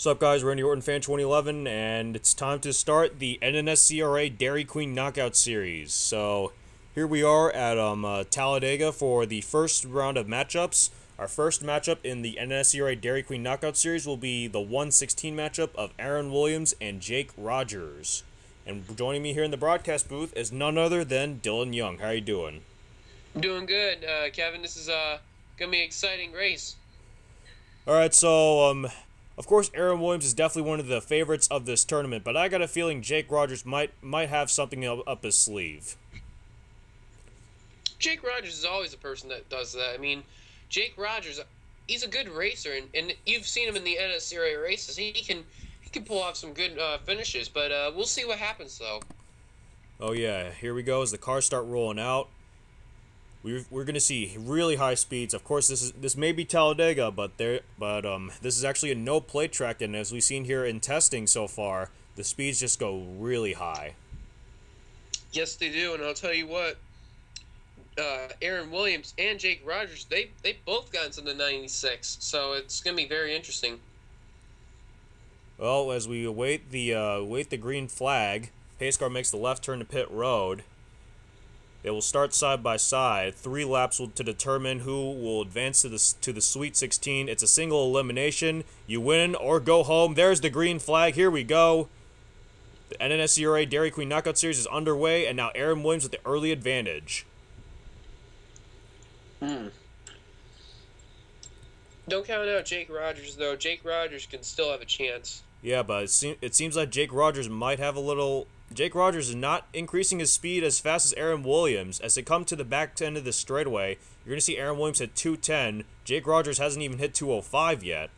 What's up, guys? Randy Orton, Fan 2011, and it's time to start the NNSCRA Dairy Queen Knockout Series. So, here we are at Talladega for the first round of matchups. Our first matchup in the NNSCRA Dairy Queen Knockout Series will be the 116 matchup of Aaron Williams and Jake Rogers. And joining me here in the broadcast booth is none other than Dillon Young. How are you doing? I'm doing good, Kevin. This is gonna be an exciting race. Alright, so, of course, Aaron Williams is definitely one of the favorites of this tournament, but I got a feeling Jake Rogers might have something up his sleeve. Jake Rogers is always a person that does that. I mean, Jake Rogers, he's a good racer, and you've seen him in the NNSCRA races. He can pull off some good finishes, but we'll see what happens though. Oh yeah, here we go as the cars start rolling out. We're going to see really high speeds. Of course, this may be Talladega, but this is actually a no plate track, and as we've seen here in testing so far, the speeds just go really high. Yes, they do, and I'll tell you what. Aaron Williams and Jake Rogers, they both got into the 96, so it's gonna be very interesting. Well, as we await the green flag, pace car makes the left turn to pit road. They will start side by side. 3 laps to determine who will advance to the Sweet 16. It's a single elimination. You win or go home. There's the green flag. Here we go. The NNSCRA Dairy Queen Knockout Series is underway, and now Aaron Williams with the early advantage. Don't count out Jake Rogers, though. Jake Rogers can still have a chance. Yeah, but it seems like Jake Rogers might have a little... Jake Rogers is not increasing his speed as fast as Aaron Williams. As they come to the back end of the straightaway, you're going to see Aaron Williams hit 210. Jake Rogers hasn't even hit 205 yet.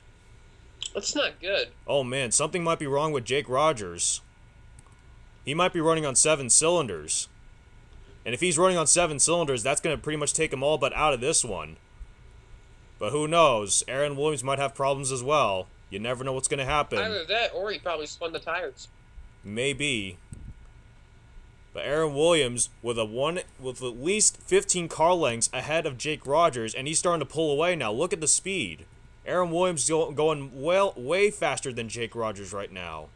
That's not good. Oh, man, something might be wrong with Jake Rogers. He might be running on 7 cylinders. And if he's running on 7 cylinders, that's going to pretty much take him all but out of this one. But who knows? Aaron Williams might have problems as well. You never know what's going to happen. Either that, or he probably spun the tires. Maybe. But Aaron Williams with at least 15 car lengths ahead of Jake Rogers, and he's starting to pull away now. Look at the speed. Aaron Williams going way faster than Jake Rogers right now.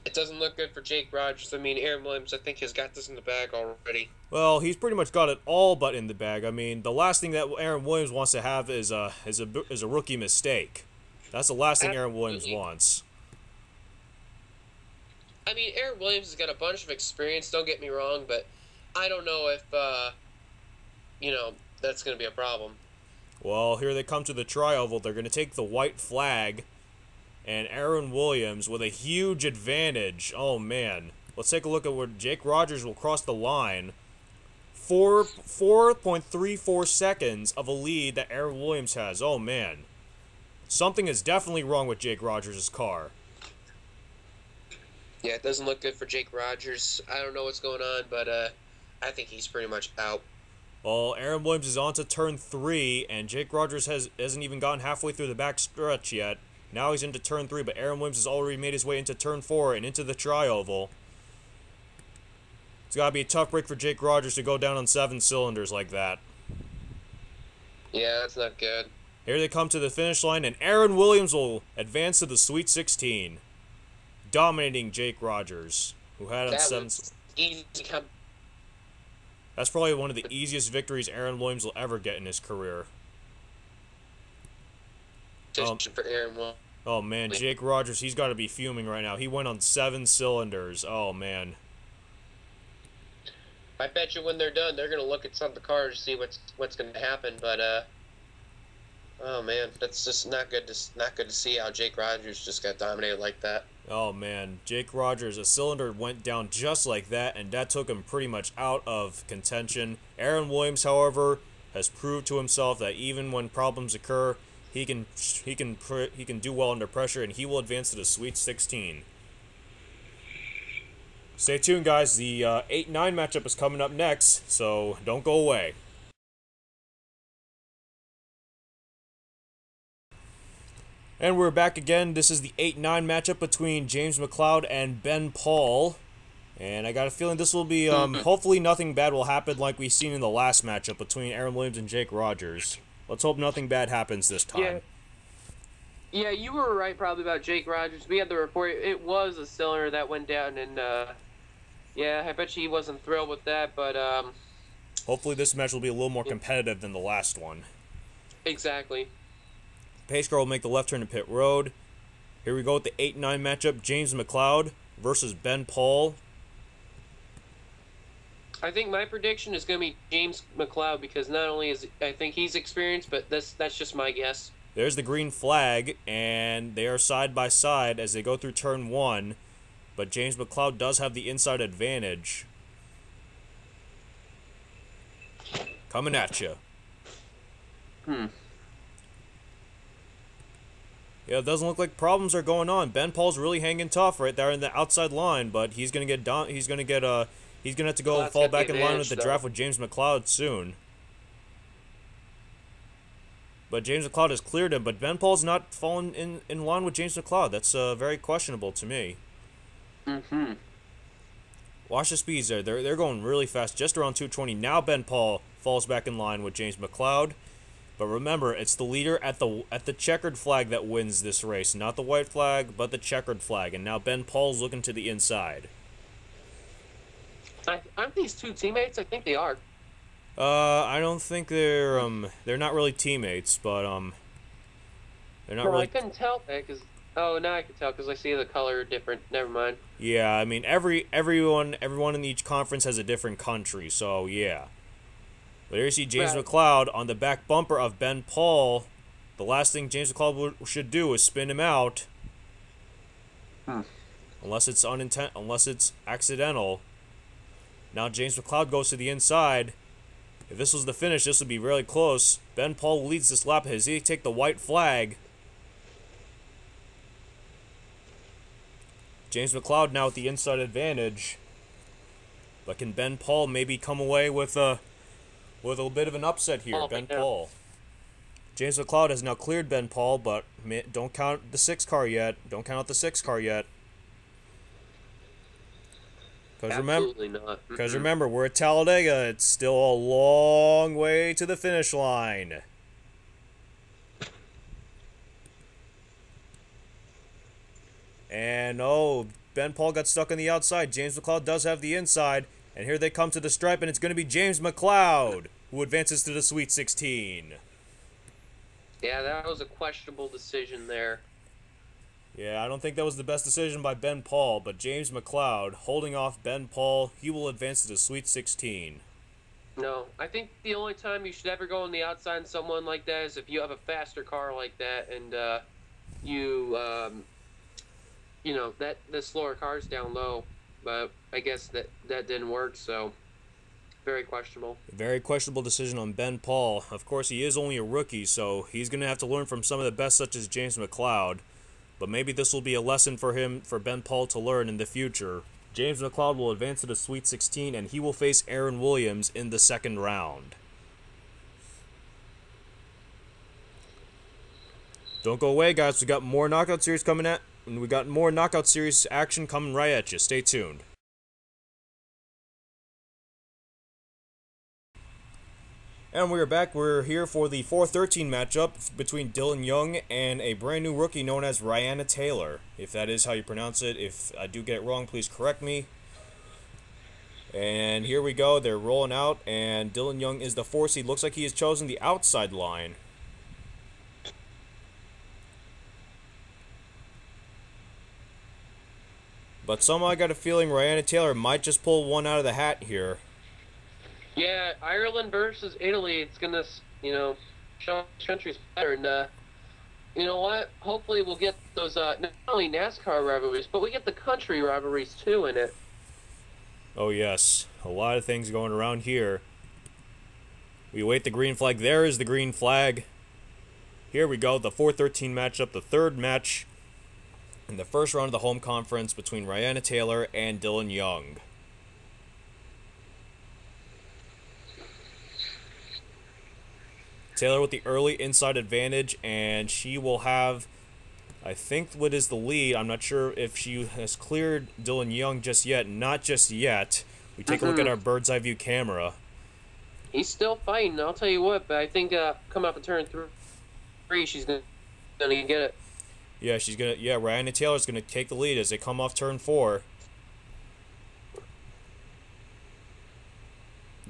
It doesn't look good for Jake Rogers. I mean, Aaron Williams, I think, has got this in the bag already. Well, he's pretty much got it all but in the bag. I mean, the last thing that Aaron Williams wants to have is a rookie mistake. That's the last thing Aaron Williams wants. I mean, Aaron Williams has got a bunch of experience, don't get me wrong, but I don't know if, that's going to be a problem. Well, here they come to the tri-oval. They're going to take the white flag, and Aaron Williams with a huge advantage. Oh, man. Let's take a look at where Jake Rogers will cross the line. 4.34 seconds of a lead that Aaron Williams has. Oh, man. Something is definitely wrong with Jake Rogers' car. Yeah, it doesn't look good for Jake Rogers. I don't know what's going on, but I think he's pretty much out. Well, Aaron Williams is on to turn 3, and Jake Rogers hasn't even gotten halfway through the back stretch yet. Now he's into turn 3, but Aaron Williams has already made his way into turn 4 and into the tri-oval. It's got to be a tough break for Jake Rogers to go down on 7 cylinders like that. Yeah, that's not good. Here they come to the finish line, and Aaron Williams will advance to the Sweet 16. Dominating Jake Rogers, who had on 7. Easy to come. That's probably one of the easiest victories Aaron Williams will ever get in his career. For Aaron Williams. Oh man, Jake Rogers, he's got to be fuming right now. He went on 7 cylinders. Oh man. I bet you when they're done, they're gonna look at some of the cars to see what's gonna happen. But oh man, that's just not good to see how Jake Rogers just got dominated like that. Oh man, Jake Rogers, a cylinder went down just like that, and that took him pretty much out of contention. Aaron Williams, however, has proved to himself that even when problems occur, he can do well under pressure, and he will advance to the Sweet 16. Stay tuned, guys. The 8-9 matchup is coming up next, so don't go away. And we're back again. This is the 8-9 matchup between James McCloud and Ben Paul. And I got a feeling this will be, hopefully nothing bad will happen like we've seen in the last matchup between Aaron Williams and Jake Rogers. Let's hope nothing bad happens this time. Yeah. Yeah, you were right probably about Jake Rogers. We had the report. It was a cylinder that went down, and yeah, I bet you he wasn't thrilled with that. But Hopefully this match will be a little more competitive than the last one. exactly. Pace car will make the left turn to pit road. Here we go with the 8-9 matchup. James McCloud versus Ben Paul. I think my prediction is going to be James McCloud because not only is I think he's experienced, but that's just my guess. There's the green flag, and they are side by side as they go through turn 1. But James McCloud does have the inside advantage. Coming at you. Yeah, it doesn't look like problems are going on. Ben Paul's really hanging tough right there in the outside line, but he's gonna get down. He's gonna have to go fall back in line with the draft with James McCloud soon. But James McCloud has cleared him, but Ben Paul's not fallen in line with James McCloud. That's very questionable to me. Watch the speeds there. They're going really fast, just around 220. Now Ben Paul falls back in line with James McCloud. But remember, it's the leader at the checkered flag that wins this race. Not the white flag, but the checkered flag. And now Ben Paul's looking to the inside. Aren't these two teammates? I think they are. I don't think they're not really teammates, but they're not really. I couldn't tell that because now I can tell because I see the color different. Never mind. Yeah, I mean everyone in each conference has a different country, so yeah. But here you see James McCloud on the back bumper of Ben Paul. The last thing James McCloud should do is spin him out. Unless it's accidental. Now James McCloud goes to the inside. If this was the finish, this would be really close. Ben Paul leads this lap. Does he take the white flag? James McCloud now with the inside advantage. But can Ben Paul maybe come away with a bit of an upset here? Ben Paul. James McCloud has now cleared Ben Paul, but don't count the 6 car yet. Don't count out the 6 car yet. Absolutely not. Because remember, we're at Talladega. It's still a long way to the finish line. And, Ben Paul got stuck on the outside. James McCloud does have the inside. And here they come to the stripe, and it's going to be James McCloud who advances to the Sweet 16. Yeah, that was a questionable decision there. Yeah, I don't think that was the best decision by Ben Paul, but James McCloud holding off Ben Paul, he will advance to the Sweet 16. No, I think the only time you should ever go on the outside on someone like that is if you have a faster car like that and that the slower car's down low. But I guess that didn't work, so very questionable. Very questionable decision on Ben Paul. Of course, he is only a rookie, so he's going to have to learn from some of the best, such as James McCloud. But maybe this will be a lesson for Ben Paul to learn in the future. James McCloud will advance to the Sweet 16, and he will face Aaron Williams in the second round. Don't go away, guys. We got more Knockout Series coming at, and we got more Knockout Series action coming right at you. Stay tuned. And we are back. We're here for the 4-13 matchup between Dillon Young and a brand new rookie known as Ryanna Taylor. If that is how you pronounce it. If I do get it wrong, please correct me. And here we go. They're rolling out, and Dillon Young is the 4 seed. Looks like he has chosen the outside line. But somehow I got a feeling Ryanna Taylor might just pull one out of the hat here. Yeah, Ireland versus Italy, it's going to, show which country's better. And, you know what? Hopefully we'll get those, not only NASCAR rivalries, but we get the country rivalries, too, in it. Oh, yes. A lot of things going around here. We await the green flag. There is the green flag. Here we go, the 4-13 matchup, the third match in the first round of the home conference between Ryanna Taylor and Dillon Young. Taylor with the early inside advantage, and she will have, I think, what is the lead. I'm not sure if she has cleared Dillon Young just yet. Not just yet. We take a look at our bird's eye view camera. He's still fighting, I'll tell you what, but I think come up in turn 3, she's going to get it. Yeah, Ryanna Taylor's gonna take the lead as they come off turn 4.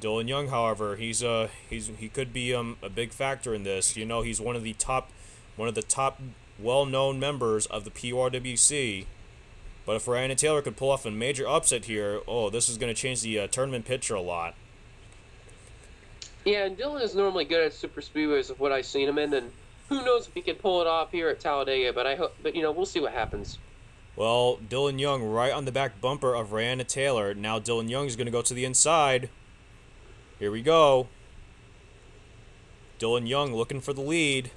Dillon Young, however, he could be a big factor in this. You know, he's one of the top well-known members of the PRWC. But if Ryanna Taylor could pull off a major upset here, oh, this is going to change the tournament picture a lot. Yeah, and Dillon is normally good at super speedways of what I've seen him in, and who knows if he can pull it off here at Talladega. But you know, we'll see what happens. Well, Dillon Young right on the back bumper of Ryanna Taylor. Now Dillon Young is going to go to the inside. Here we go. Dillon Young looking for the lead.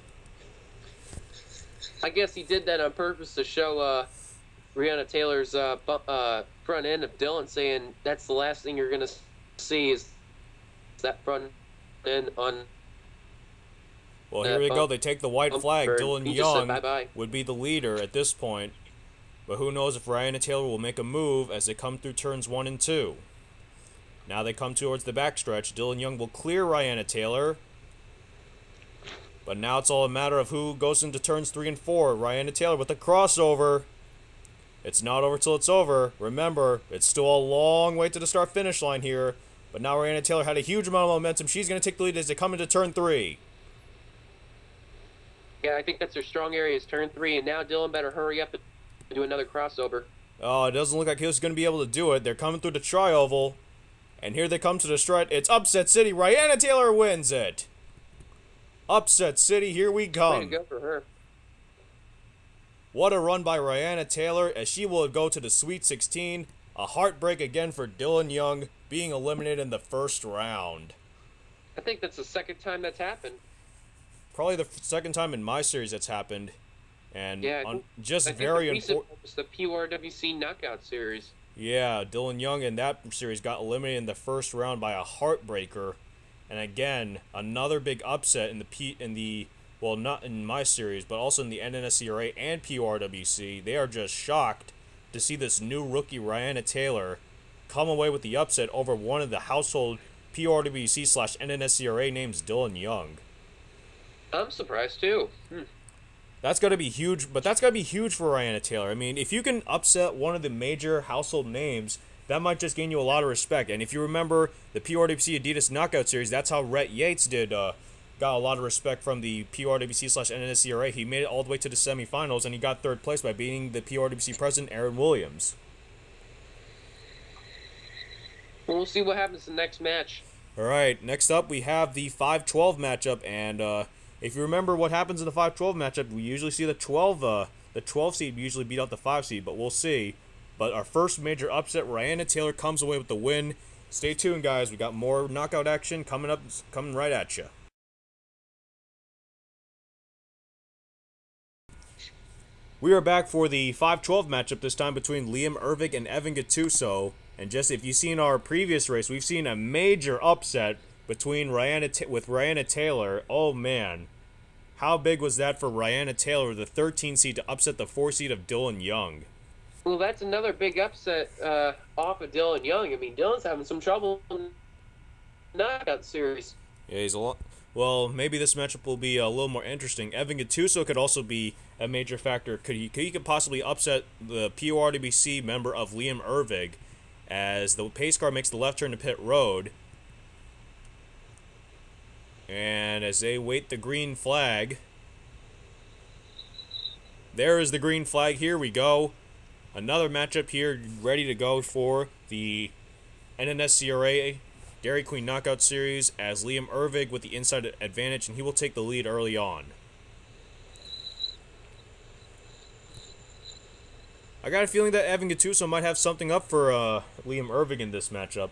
I guess he did that on purpose to show Ryanna Taylor's front end of Dillon, saying that's the last thing you're going to see is that front end on. Well, here we go. They take the white flag. Dillon Young bye-bye. would be the leader at this point. But who knows if Ryanna Taylor will make a move as they come through turns 1 and 2. Now they come towards the backstretch. Dillon Young will clear Ryanna Taylor. But now it's all a matter of who goes into turns 3 and 4. Ryanna Taylor with the crossover. It's not over till it's over. Remember, it's still a long way to the start-finish line here. But now Ryanna Taylor had a huge amount of momentum. She's going to take the lead as they come into turn 3. Yeah, I think that's their strong area is turn 3. And now Dillon better hurry up and do another crossover. Oh, it doesn't look like he was going to be able to do it. They're coming through the tri-oval. And here they come to the strut. It's Upset City. Ryanna Taylor wins it. Upset City, here we come. Way to go for her. What a run by Ryanna Taylor as she will go to the Sweet 16. A heartbreak again for Dillon Young being eliminated in the first round. I think that's the second time that's happened. Probably the second time in my series that's happened. And yeah, just I think very the recent important. was the PRWC Knockout Series. Yeah, Dillon Young in that series got eliminated in the first round by a heartbreaker. And again, another big upset well, not in my series, but also in the NNSCRA and PRWC. They are just shocked to see this new rookie Ryanna Taylor come away with the upset over one of the household PRWC/NNSCRA names, Dillon Young. I'm surprised too. That's got to be huge, but that's got to be huge for Ryanna Taylor. I mean, if you can upset one of the major household names, that might just gain you a lot of respect. And if you remember the PRWC Adidas Knockout Series, that's how Rhett Yates got a lot of respect from the PRWC/NNSCRA. He made it all the way to the semifinals, and he got 3rd place by beating the PRWC president, Aaron Williams. Well, we'll see what happens in the next match. All right, next up we have the 5-12 matchup, and if you remember what happens in the 5-12 matchup, we usually see the 12 seed usually beat out the 5 seed, but we'll see. But our first major upset, Ryanna Taylor comes away with the win. Stay tuned, guys. We got more knockout action coming right at you. We are back for the 5-12 matchup, this time between Liam Urevig and Evan Gattuso. And just if you've seen our previous race, we've seen a major upset between Ryanna Taylor. Oh man, how big was that for Ryanna Taylor, the 13 seed, to upset the 4 seed of Dillon Young? Well, that's another big upset off of Dillon Young. I mean, Dillon's having some trouble in the knockout series. Yeah, he's a lot. Well, maybe this matchup will be a little more interesting. Evan Gattuso could also be a major factor. He could possibly upset the PRWC member of Liam Urevig as the pace car makes the left turn to pit road. And as they wait the green flag, there is the green flag. Here we go. Another matchup here ready to go for the NNSCRA Dairy Queen Knockout Series as Liam Urevig with the inside advantage, and he will take the lead early on. I got a feeling that Evan Gattuso might have something up for Liam Urevig in this matchup.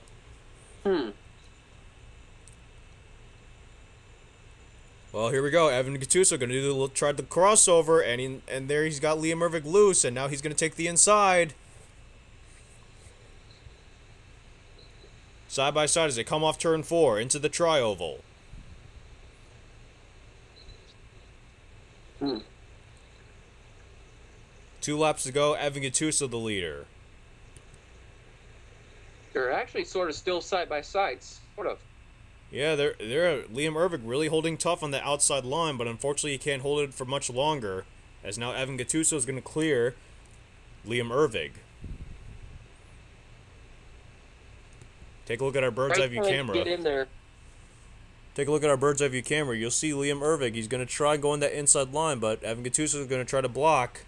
Well, here we go. Evan Gattuso going to try the crossover, and there he's got Liam Urevig loose, and now he's going to take the inside. Side by side as they come off turn 4 into the tri-oval. 2 laps to go. Evan Gattuso the leader. They're actually sort of still side by side, sort of. Yeah, they're Liam Urevig really holding tough on the outside line, but unfortunately he can't hold it for much longer as now Evan Gattuso is going to clear Liam Urevig. Take a look at our bird's eye view camera. Get in there. Take a look at our bird's eye view camera. You'll see Liam Urevig. He's going to try going that inside line, but Evan Gattuso is going to try to block.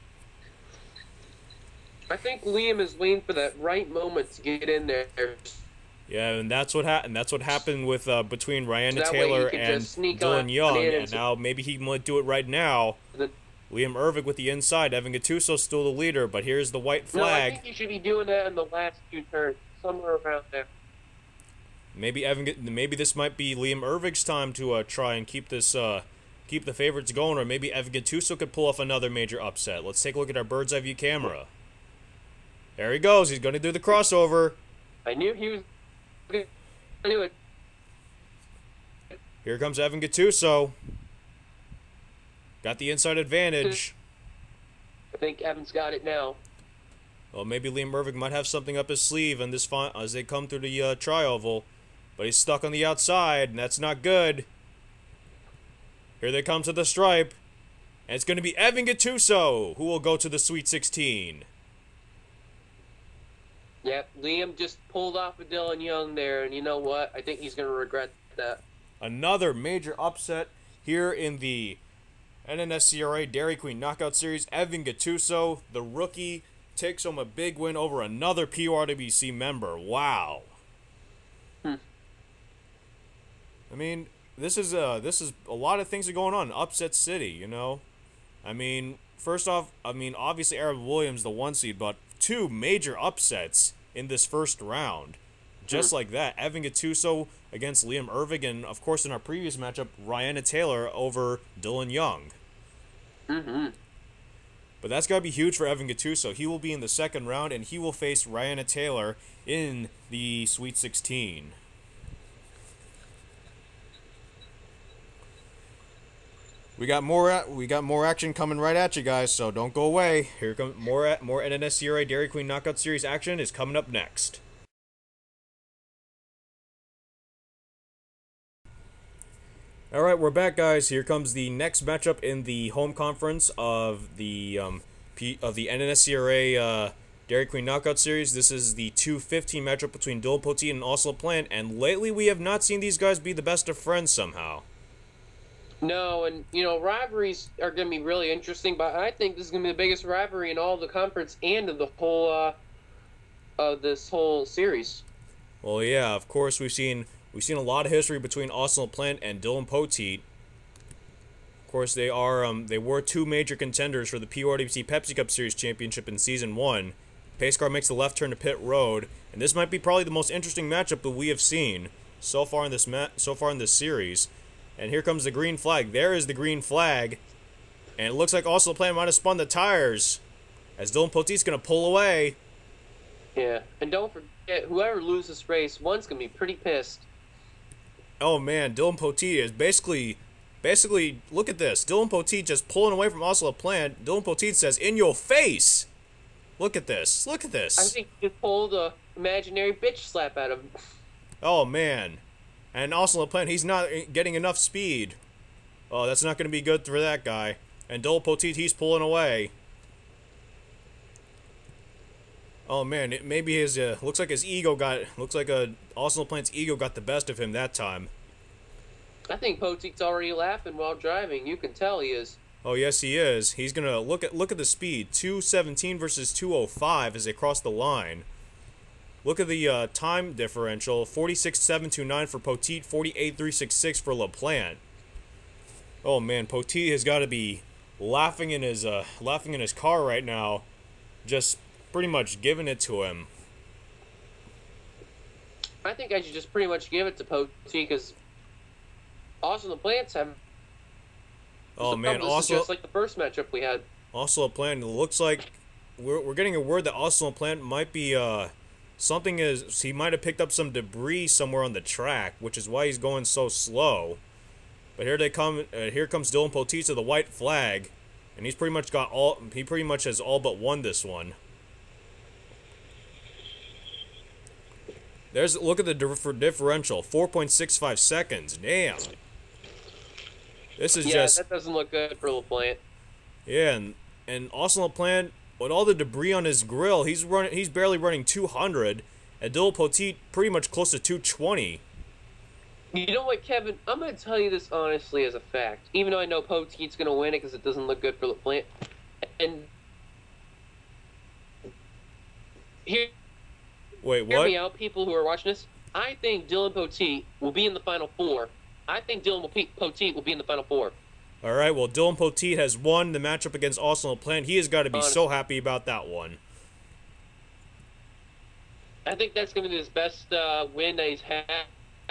I think Liam is waiting for that right moment to get in there. Yeah, and that's what happened. That's what happened with between Ryanna So Taylor and Dillon Young, and now maybe he might do it right now. Liam Urevig with the inside. Evan Gattuso still the leader, but here's the white flag. No, I think you should be doing that in the last 2 turns, somewhere around there. Maybe this might be Liam Urevig's time to try and keep this keep the favorites going, or maybe Evan Gattuso could pull off another major upset. Let's take a look at our bird's eye view camera. There he goes. He's going to do the crossover. I knew he was. I knew it. Here comes Evan Gattuso. Got the inside advantage. I think Evan's got it now. Well, maybe Liam Urevig might have something up his sleeve in this as they come through the tri-oval. But he's stuck on the outside, and that's not good. Here they come to the stripe. And it's going to be Evan Gattuso who will go to the Sweet 16. Yep, Liam just pulled off of Dillon Young there, and you know what? I think he's going to regret that. Another major upset here in the NNSCRA Dairy Queen Knockout Series. Evan Gattuso, the rookie, takes home a big win over another PRWC member. Wow. I mean, this is a lot of things are going on in Upset City, you know. I mean, first off, obviously Aaron Williams, the 1 seed, but 2 major upsets in this first round. Just like that. Evan Gattuso against Liam Urevig, and of course in our previous matchup, Ryanna Taylor over Dillon Young. But that's got to be huge for Evan Gattuso. He will be in the second round, and he will face Ryanna Taylor in the Sweet 16. We got more action coming right at you guys, so don't go away. Here comes more NNSCRA Dairy Queen Knockout Series action is coming up next. All right, we're back, guys. Here comes the next matchup in the home conference of the NNSCRA Dairy Queen Knockout Series. This is the 2-15 matchup between Dillon Poteet and LaPlante, and lately we have not seen these guys be the best of friends somehow. No, and, you know, rivalries are going to be really interesting, but I think this is going to be the biggest rivalry in all the conference and of the whole, of this whole series. Well, yeah, of course, we've seen a lot of history between LaPlante and Dillon Poteet. Of course, they were 2 major contenders for the PRWC Pepsi Cup Series Championship in Season 1. Pace car makes the left turn to pit road, and this might be probably the most interesting matchup that we have seen so far in this series. And here comes the green flag. There is the green flag. And it looks like also LaPlante might have spun the tires, as Dillon Poteet's going to pull away. Yeah, and don't forget, whoever loses this race, one's going to be pretty pissed. Oh man, Dillon Poteet is basically, look at this. Dillon Poteet just pulling away from LaPlante. Dillon Poteet says, "In your face!" Look at this. Look at this. I think he just pulled a imaginary bitch slap out of him. Oh man. And also LaPlante, he's not getting enough speed. Oh, that's not going to be good for that guy. And Dillon Poteet, he's pulling away. Oh man, maybe his looks like Austin LaPlante's ego got the best of him that time. I think Poteet's already laughing while driving. You can tell he is. Oh yes, he is. He's gonna look at the speed. 217 versus 205 as they cross the line. Look at the time differential. 46.729 for Poteet, 48.366 for LaPlante. Oh man, Poteet has got to be laughing in his car right now, just pretty much giving it to him. I think I should just pretty much give it to Poteet because also LaPlante's have. Oh man, also just like the first matchup we had. Also LaPlante, it looks like we're getting a word that also LaPlante might be he might have picked up some debris somewhere on the track, which is why he's going so slow. But here they come. Here comes Dillon Poteet to the white flag, and he pretty much has all but won this one. Look at the differential, 4.65 seconds. Damn. This is that doesn't look good for LaPlante. Yeah, and and Austin LaPlante, with all the debris on his grill, he's barely running 200, and Dillon Poteet pretty much close to 220. You know what, Kevin? I'm going to tell you this honestly as a fact. Even though I know Poteet's going to win it because it doesn't look good for LaPlante. And hear me out, people who are watching this. I think Dillon Poteet will be in the Final Four. I think Dillon Poteet will be in the Final Four. All right, well, Dillon Poteet has won the matchup against Austin LaPlante. He has got to be so happy about that one. I think that's going to be his best win that he's had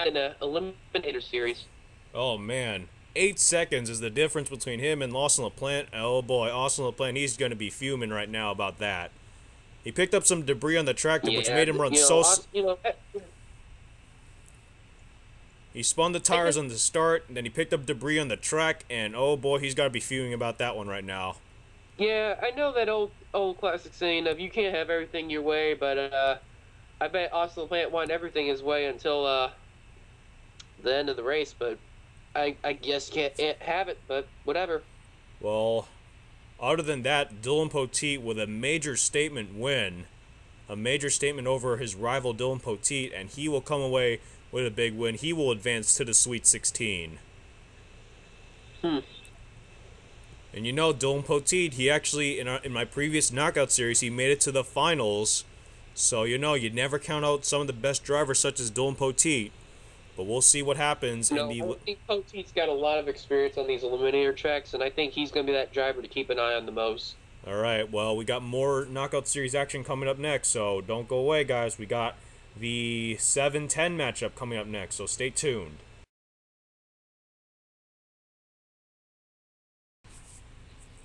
in an Eliminator Series. Oh, man. 8 seconds is the difference between him and Austin LaPlante. Oh, boy, Austin LaPlante, he's going to be fuming right now about that. He picked up some debris on the track, which made him run He spun the tires on the start, and then he picked up debris on the track, and oh boy, he's got to be fuming about that one right now. Yeah, I know that old classic saying of you can't have everything your way, but I bet Austin LaPlante wanted everything his way until the end of the race, but I guess you can't have it, but whatever. Well, other than that, Dillon Poteet with a major statement win, a major statement over his rival Dillon Poteet, and he will come away with a big win. He will advance to the Sweet 16. And you know, Dillon Poteet, he actually, in my previous knockout series, he made it to the finals. So, you know, you never count out some of the best drivers such as Dillon Poteet. But we'll see what happens. I think Poteet's got a lot of experience on these Eliminator tracks, and I think he's going to be that driver to keep an eye on the most. All right, well, we got more knockout series action coming up next, so don't go away, guys. We got the 7-10 matchup coming up next, so stay tuned.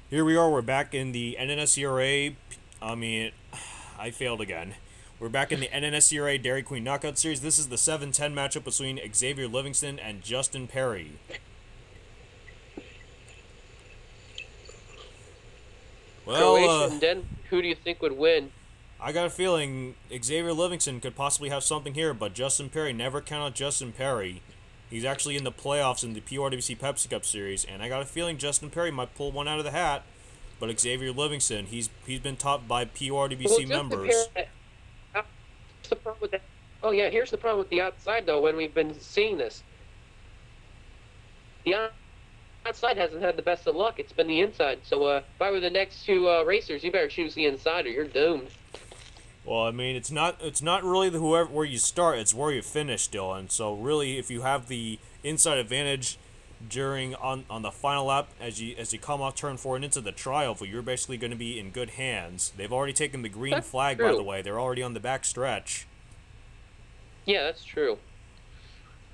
Here we are, we're back in the NNSCRA, I failed again. We're back in the NNSCRA Dairy Queen Knockout Series. This is the 7-10 matchup between Xavier Livingston and Justin Perry. Well, then who do you think would win? I got a feeling Xavier Livingston could possibly have something here, but Justin Perry, never count out Justin Perry. He's actually in the playoffs in the PRWC Pepsi Cup Series, and I got a feeling Justin Perry might pull one out of the hat. But Xavier Livingston, he's been topped by PRWC members. The problem with that. Oh yeah, here's the problem with the outside though. When we've been seeing this, the outside hasn't had the best of luck. It's been the inside. So if I were the next two racers, you better choose the inside or you're doomed. Well, I mean, it's not really where you start, it's where you finish, Dillon. So really, if you have the inside advantage on the final lap as you come off turn 4 and into the tri-oval, you're basically going to be in good hands. They've already taken the green flag, by the way. They're already on the back stretch. Yeah, that's true.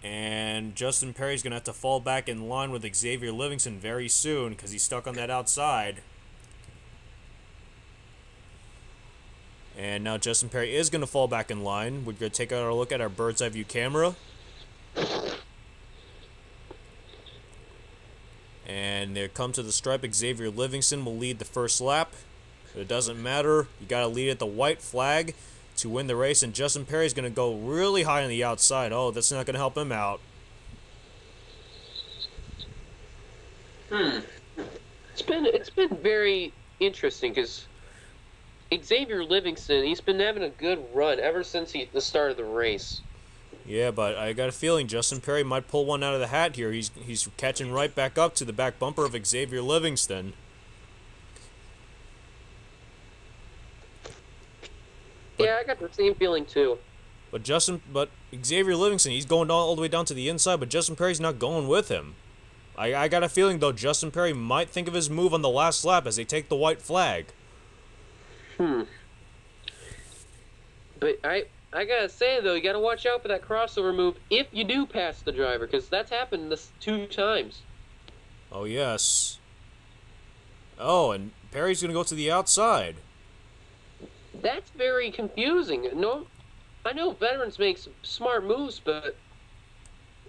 And Justin Perry's going to have to fall back in line with Xavier Livingston very soon because he's stuck on that outside. And now Justin Perry is going to fall back in line. We're going to take a look at our bird's eye view camera. And there come to the stripe, Xavier Livingston will lead the first lap. But it doesn't matter. You got to lead at the white flag to win the race. And Justin Perry's going to go really high on the outside. Oh, that's not going to help him out. It's been very interesting because Xavier Livingston, he's been having a good run ever since the start of the race. Yeah, but I got a feeling Justin Perry might pull one out of the hat here. He's catching right back up to the back bumper of Xavier Livingston. Yeah, I got the same feeling too. But Xavier Livingston, he's going all the way down to the inside, but Justin Perry's not going with him. I got a feeling, though, Justin Perry might think of his move on the last lap as they take the white flag. But I gotta say, though, you gotta watch out for that crossover move if you do pass the driver, because that's happened this 2 times. Oh, yes. Oh, and Perry's gonna go to the outside. That's very confusing. No, I know veterans make some smart moves, but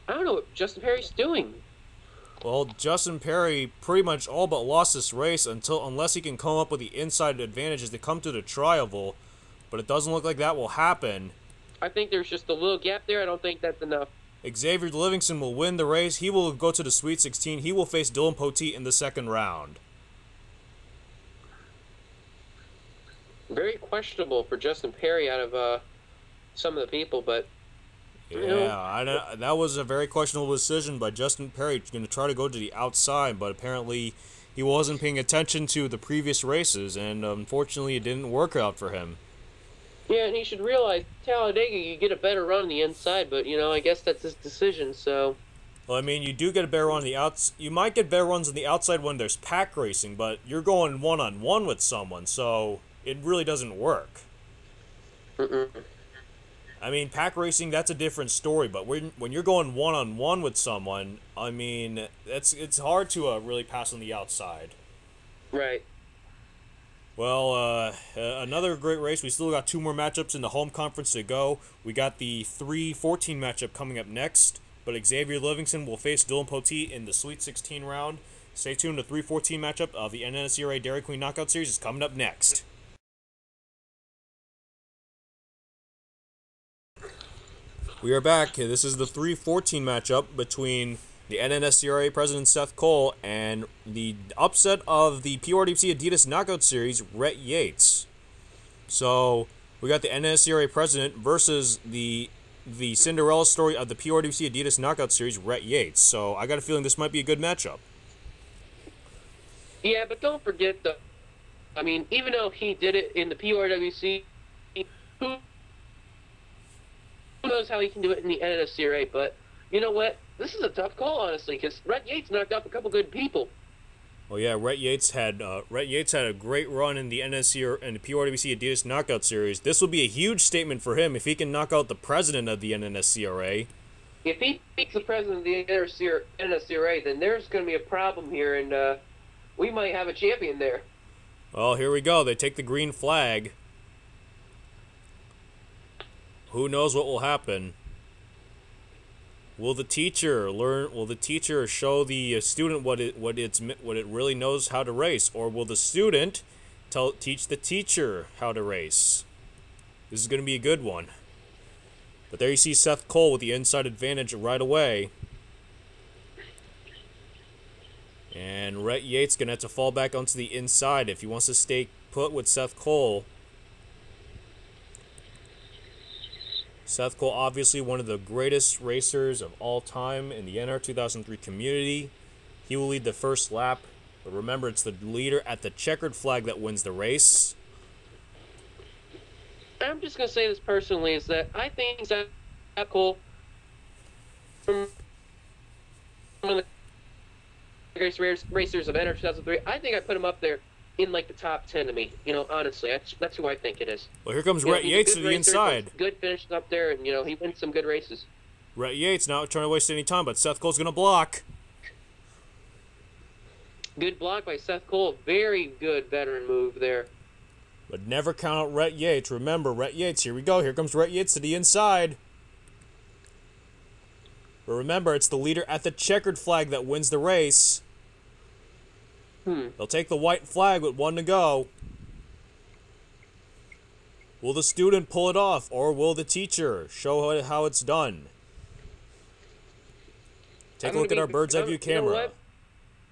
I don't know what Justin Perry's doing. Well, Justin Perry pretty much all but lost this race unless he can come up with the inside advantages to come to the tri-oval, but it doesn't look like that will happen. I think there's just a little gap there. I don't think that's enough. Xavier Livingston will win the race. He will go to the Sweet 16. He will face Dillon Poteet in the second round. very questionable for Justin Perry out of some of the people, but Yeah, that was a very questionable decision by Justin Perry, going to try to go to the outside, but apparently he wasn't paying attention to the previous races, and unfortunately it didn't work out for him. Yeah, and he should realize Talladega, you get a better run on the inside, but I guess that's his decision. So. Well, I mean, you do get a better run on the outs. You might get better runs on the outside when there's pack racing, but you're going one-on-one with someone, so it really doesn't work. Mm-mm. I mean, pack racing, that's a different story, but when you're going one-on-one with someone, I mean, it's hard to really pass on the outside. Right. Well, another great race. We still got 2 more matchups in the home conference to go. We got the 3-14 matchup coming up next, but Xavier Livingston will face Dillon Poteet in the Sweet 16 round. Stay tuned. The 3-14 matchup of the NNSCRA Dairy Queen Knockout Series is coming up next. We are back. This is the 3-14 matchup between the NNSCRA President Seth Cole and the upset of the PRWC Adidas Knockout Series, Rhett Yates. So we got the NNSCRA President versus the Cinderella story of the PRWC Adidas Knockout Series, Rhett Yates. So I got a feeling this might be a good matchup. Yeah, but don't forget I mean, even though he did it in the PRWC, who knows how he can do it in the NNSCRA, but you know what? This is a tough call, honestly, because Rhett Yates knocked off a couple good people. Well, yeah, Rhett Yates had a great run in the NNSCRA and the PRWC Adidas Knockout Series. This will be a huge statement for him if he can knock out the president of the NNSCRA. If he beats the president of the NNSCRA, then there's going to be a problem here, and we might have a champion there. Well, here we go. They take the green flag. Who knows what will happen? Will the teacher learn? Will the teacher show the student what it really knows how to race, or will the student teach the teacher how to race? This is going to be a good one. But there you see Seth Cole with the inside advantage right away, and Rhett Yates going to have to fall back onto the inside if he wants to stay put with Seth Cole. Seth Cole, obviously one of the greatest racers of all time in the NR 2003 community. He will lead the first lap, but remember, it's the leader at the checkered flag that wins the race. I'm just going to say this personally, is that I think Seth Cole, from one of the greatest racers of NR 2003, I think I put him up there in like the top 10 to me, honestly. That's who I think it is. Well, here comes Rhett Yates to the inside. Good finishes up there, and he wins some good races. Rhett Yates not trying to waste any time, but Seth Cole's going to block. Good block by Seth Cole. Very good veteran move there. But never count out Rhett Yates. Remember, Rhett Yates, here we go. Here comes Rhett Yates to the inside. But remember, it's the leader at the checkered flag that wins the race. They'll take the white flag with 1 to go. Will the student pull it off, or will the teacher show how it's done? Take a look at our bird's eye view camera. You know what?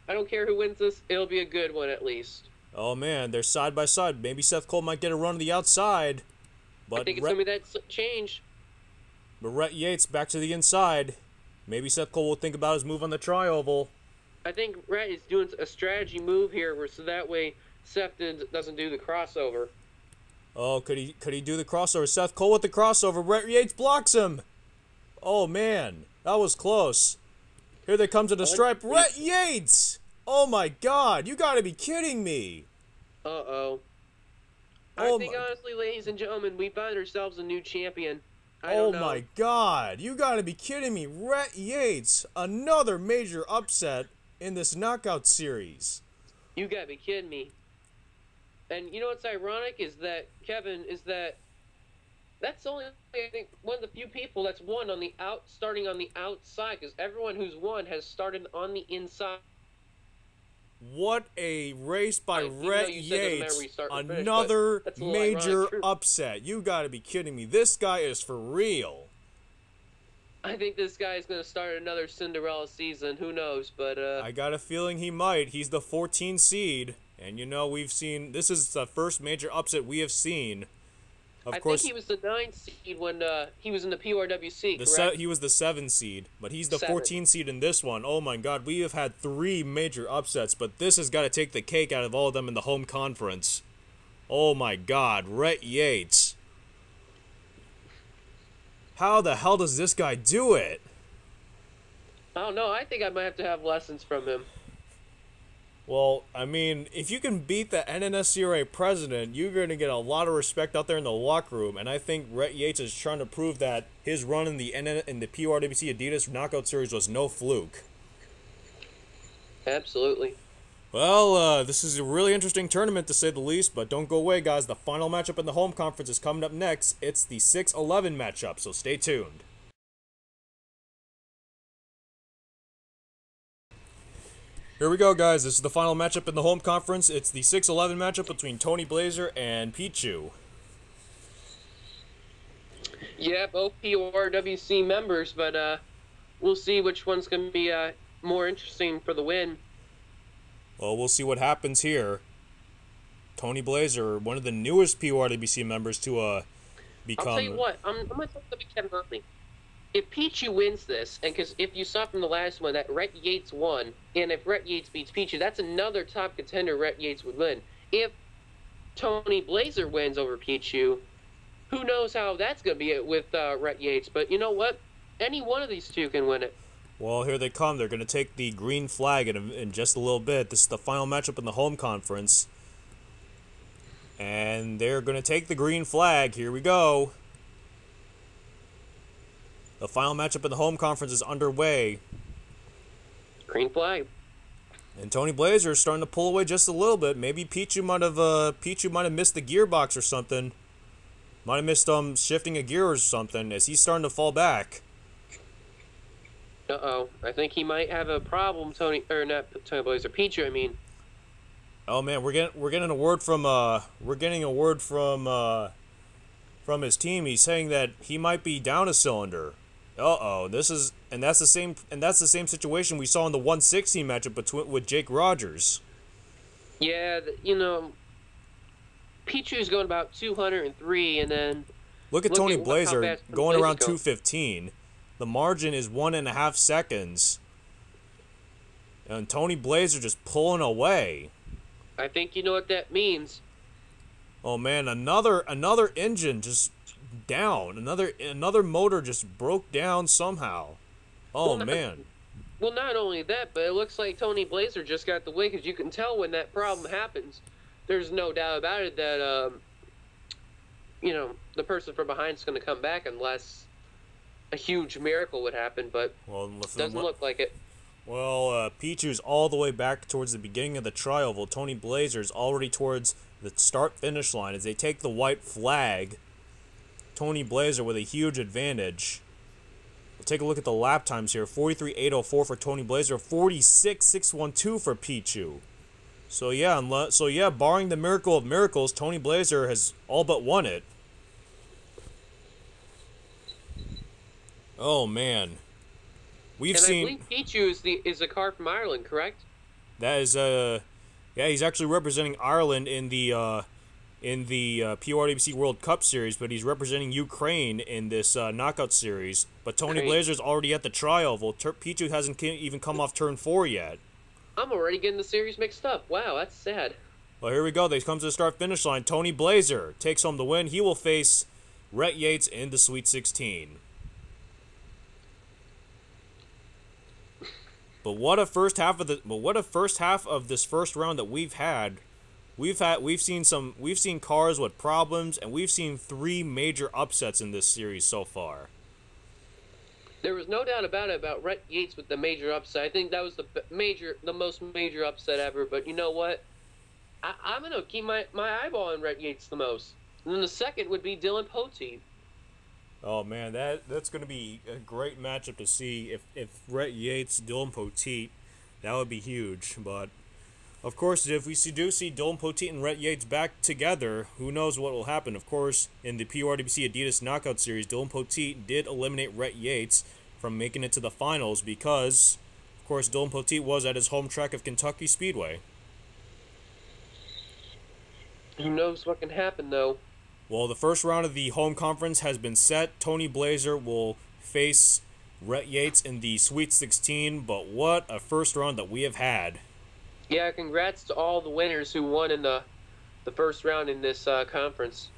I don't care who wins this. It'll be a good one at least. Oh, man, they're side by side. Maybe Seth Cole might get a run to the outside. But I think it's going to be that change. But Rhett Yates back to the inside. Maybe Seth Cole will think about his move on the tri-oval. I think Rhett is doing a strategy move here, so that way Seth doesn't do the crossover. Oh, could he do the crossover? Seth Cole with the crossover. Rhett Yates blocks him. Oh, man. That was close. Here they come to the stripe. Rhett Yates! Oh, my God. You got to be kidding me. Uh-oh. I think, honestly, ladies and gentlemen, we found ourselves a new champion. I don't know. My God. You got to be kidding me. Rhett Yates. Another major upset in this knockout series. You gotta be kidding me. And you know what's ironic is that, Kevin, that's only, I think, one of the few people that's won starting on the outside, because everyone who's won has started on the inside. What a race by Rhett Yates. Another major upset. You gotta be kidding me. This guy is for real. I think this guy is going to start another Cinderella season. Who knows? But I got a feeling he might. He's the 14 seed. And you know, we've seen, this is the first major upset we have seen. Of I course, think he was the 9th seed when he was in the PRWC, correct? he was the 7 seed, but he's the 7. 14 seed in this one. Oh my god, we have had 3 major upsets, but this has got to take the cake out of all of them in the home conference. Oh my god, Rhett Yates. How the hell does this guy do it? I don't know. I think I might have to have lessons from him. Well, I mean, if you can beat the NNSCRA president, you're going to get a lot of respect out there in the locker room. And I think Rhett Yates is trying to prove that his run in the PRWC Adidas Knockout Series was no fluke. Absolutely. Well, this is a really interesting tournament to say the least, but don't go away, guys. The final matchup in the home conference is coming up next. It's the 6-11 matchup, so stay tuned. Here we go, guys. This is the final matchup in the home conference. It's the 6-11 matchup between Tony Blaiser and Pichu. Yeah, both PRWC members, but we'll see which one's going to be more interesting for the win. Well, we'll see what happens here. Tony Blaiser, one of the newest PRWC members to become... I'll tell you what, I'm going to tell the Kevin Huntley. If Pichu wins this, and because if you saw from the last one that Rhett Yates won, and if Rhett Yates beats Pichu, that's another top contender Rhett Yates would win. If Tony Blaiser wins over Pichu, who knows how that's going to be with Rhett Yates. But you know what? Any one of these two can win it. Well, here they come. They're going to take the green flag in just a little bit. This is the final matchup in the home conference. And they're going to take the green flag. Here we go. The final matchup in the home conference is underway. Green flag. And Tony Blaiser is starting to pull away just a little bit. Maybe Pichu might have missed the gearbox or something. Might have missed shifting a gear or something as he's starting to fall back. Uh-oh. I think he might have a problem, Tony Blaiser. Pichu, I mean. Oh man, we're getting a word from from his team. He's saying that he might be down a cylinder. Uh-oh. That's the same situation we saw in the 116 matchup with Jake Rogers. Yeah, you know, Pichu's going about 203, and then look at Tony Blaiser going around 215. The margin is 1.5 seconds. And Tony Blaiser just pulling away. I think you know what that means. Oh man, another engine just down. Another motor just broke down somehow. Oh man. Well, not only that, but it looks like Tony Blaiser just got the win, because you can tell when that problem happens. There's no doubt about it that you know, the person from behind is going to come back unless a huge miracle would happen, but doesn't look like it. Well, Pichu's all the way back towards the beginning of the trial, while Tony Blaiser's already towards the start-finish line. As they take the white flag, Tony Blaiser with a huge advantage. We'll take a look at the lap times here. 43.804 for Tony Blaiser, 46.612 for Pichu. So yeah, barring the miracle of miracles, Tony Blaiser has all but won it. Oh man. I believe Pichu is a car from Ireland, correct? That is yeah, he's actually representing Ireland in the PRWC World Cup Series, but he's representing Ukraine in this knockout series. But Tony Blaiser's already at the trial. Well, Pichu hasn't even come off turn 4 yet. I'm already getting the series mixed up. Wow, that's sad. Well, here we go. They come to the start-finish line. Tony Blaiser takes home the win. He will face Rhett Yates in the Sweet 16. But what a first half of this first round that we've had. We've seen cars with problems, and we've seen 3 major upsets in this series so far. There was no doubt about Rhett Yates with the major upset. I think that was the most major upset ever. But you know what? I'm gonna keep my eyeball on Rhett Yates the most. And then the second would be Dillon Poteet. Oh man, that's gonna be a great matchup to see if Rhett Yates, Dillon Poteet, that would be huge. But of course, if we do see Dillon Poteet and Rhett Yates back together, who knows what will happen? Of course, in the PRWC Adidas Knockout Series, Dillon Poteet did eliminate Rhett Yates from making it to the finals because, of course, Dillon Poteet was at his home track of Kentucky Speedway. Who knows what can happen though? Well, the first round of the home conference has been set. Tony Blaiser will face Rhett Yates in the Sweet 16, but what a first round that we have had. Yeah, congrats to all the winners who won in the first round in this conference.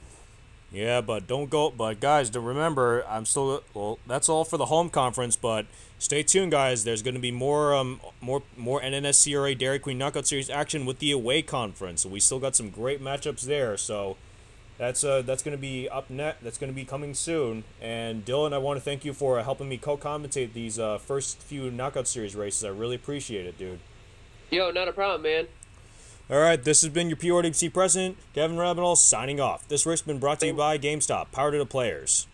Yeah, but don't go. But guys, to remember, I'm still. Well, that's all for the home conference. But stay tuned, guys. There's going to be more NNSCRA Dairy Queen Knockout Series action with the away conference. We still got some great matchups there. So that's going to be up next. That's going to be coming soon. And Dillon, I want to thank you for helping me co-commentate these first few Knockout Series races. I really appreciate it, dude. Yo, not a problem, man. All right, this has been your PRWC president, Kevin Rabinall, signing off. This race has been brought to you by GameStop, powered to the players.